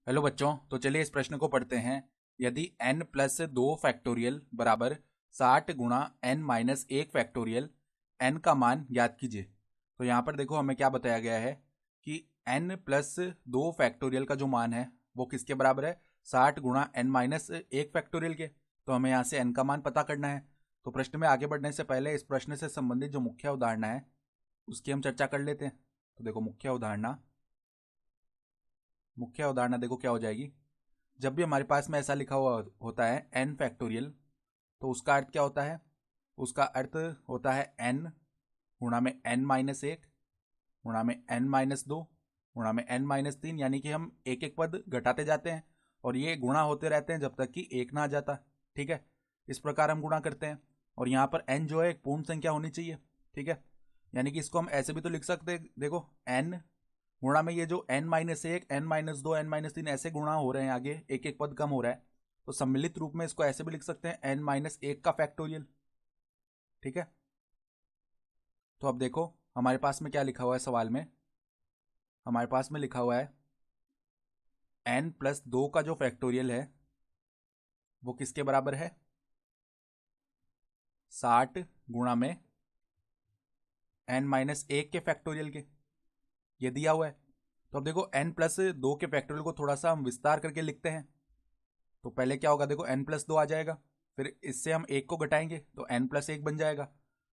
Hello बच्चों, तो चलिए इस प्रश्न को पढ़ते हैं। यदि n प्लस 2 फैक्टोरियल बराबर 60 गुणा n माइनस 1 फैक्टोरियल n का मान ज्ञात कीजिए। तो यहाँ पर देखो हमें क्या बताया गया है कि n प्लस 2 फैक्टोरियल का जो मान है वो किसके बराबर है, 60 गुणा n माइनस 1 फैक्टोरियल के। तो हमें यहाँ से n का मान पता करना है। तो प्रश्न में आगे बढ़ने से पहले इस प्रश्न से संबंधित जो मुख्य अवधारणा है उसकी हम चर्चा कर लेते हैं। तो देखो मुख्य अवधारणा देखो क्या हो जाएगी। जब भी हमारे पास में ऐसा लिखा हुआ होता है n फैक्टोरियल, तो उसका अर्थ क्या होता है? उसका अर्थ होता है n गुणा में n माइनस 1 गुणा में n माइनस 2 गुणा में n माइनस 3, यानी कि हम एक एक पद घटाते जाते हैं और ये गुणा होते रहते हैं जब तक कि एक ना आ जाता। ठीक है, इस प्रकार हम गुणा करते हैं। और यहाँ पर n जो है एक पूर्ण संख्या होनी चाहिए। ठीक है, यानी कि इसको हम ऐसे भी तो लिख सकते हैं। देखो n गुणा में ये जो n minus 1 n minus 2 n minus 3 ऐसे गुणा हो रहे हैं, आगे एक एक पद कम हो रहा है, तो सम्मिलित रूप में इसको ऐसे भी लिख सकते हैं n माइनस 1 का फैक्टोरियल। ठीक है, तो अब देखो हमारे पास में क्या लिखा हुआ है सवाल में। हमारे पास में लिखा हुआ है n प्लस 2 का जो फैक्टोरियल है वो किसके बराबर है, 60 गुणा में n माइनस 1 के फैक्टोरियल के। ये दिया हुआ है। तो अब देखो n प्लस 2 के फैक्टोरियल को थोड़ा सा हम विस्तार करके लिखते हैं। तो पहले क्या होगा, देखो n प्लस 2 आ जाएगा, फिर इससे हम एक को घटाएंगे तो n प्लस 1 बन जाएगा,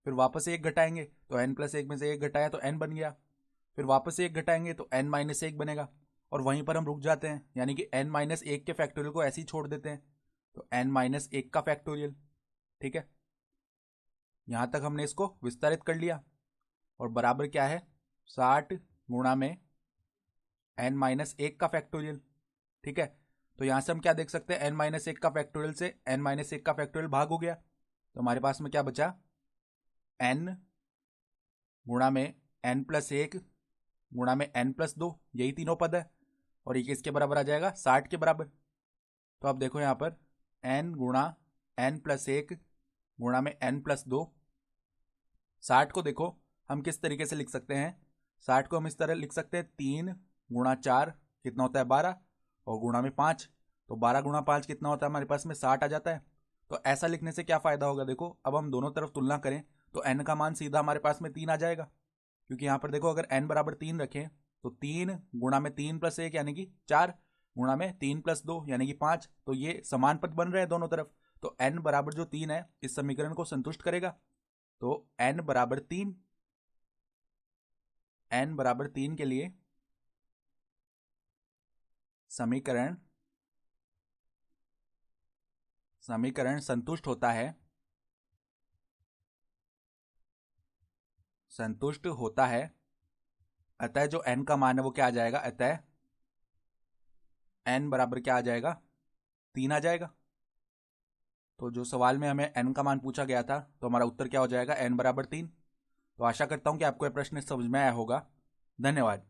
फिर वापस एक घटाएंगे तो n प्लस 1 में से एक घटाया तो n बन गया, फिर वापस एक घटाएंगे तो n माइनस 1 बनेगा, और वहीं पर हम रुक जाते हैं, यानी कि n माइनस 1 के फैक्टोरियल को ऐसे ही छोड़ देते हैं। तो n माइनस 1 का फैक्टोरियल। ठीक है, यहाँ तक हमने इसको विस्तारित कर लिया। और बराबर क्या है, 60 गुणा में n माइनस 1 का फैक्टोरियल। ठीक है, तो यहां से हम क्या देख सकते हैं, n माइनस 1 का फैक्टोरियल से n माइनस 1 का फैक्टोरियल भाग हो गया, तो हमारे पास में क्या बचा, n गुणा में n प्लस 1 गुणा में n प्लस 2, यही तीनों पद है, और ये किसके बराबर आ जाएगा, 60 के बराबर। तो अब देखो यहाँ पर n गुणा n प्लस 1 गुणा में n प्लस 2, 60 को देखो हम किस तरीके से लिख सकते हैं। 60 को हम इस तरह लिख सकते हैं, 3 गुणा 4 कितना होता है, 12, और गुणा में 5, तो 12 गुणा 5 कितना होता है, हमारे पास में 60 आ जाता है। तो ऐसा लिखने से क्या फायदा होगा, देखो अब हम दोनों तरफ तुलना करें तो n का मान सीधा हमारे पास में 3 आ जाएगा, क्योंकि यहाँ पर देखो अगर n बराबर 3 रखें तो 3 गुणा में 3 प्लस 1 यानी कि 4 गुणा में 3 प्लस 2 यानी कि 5, तो ये समान पद बन रहे हैं दोनों तरफ। तो n बराबर जो 3 है इस समीकरण को संतुष्ट करेगा। तो n बराबर 3, n बराबर 3 के लिए समीकरण समीकरण संतुष्ट होता है। अतः जो n का मान है वो क्या आ जाएगा, अतः n बराबर क्या आ जाएगा, 3 आ जाएगा। तो जो सवाल में हमें n का मान पूछा गया था, तो हमारा उत्तर क्या हो जाएगा, n बराबर 3। तो आशा करता हूं कि आपको यह प्रश्न समझ में आया होगा। धन्यवाद।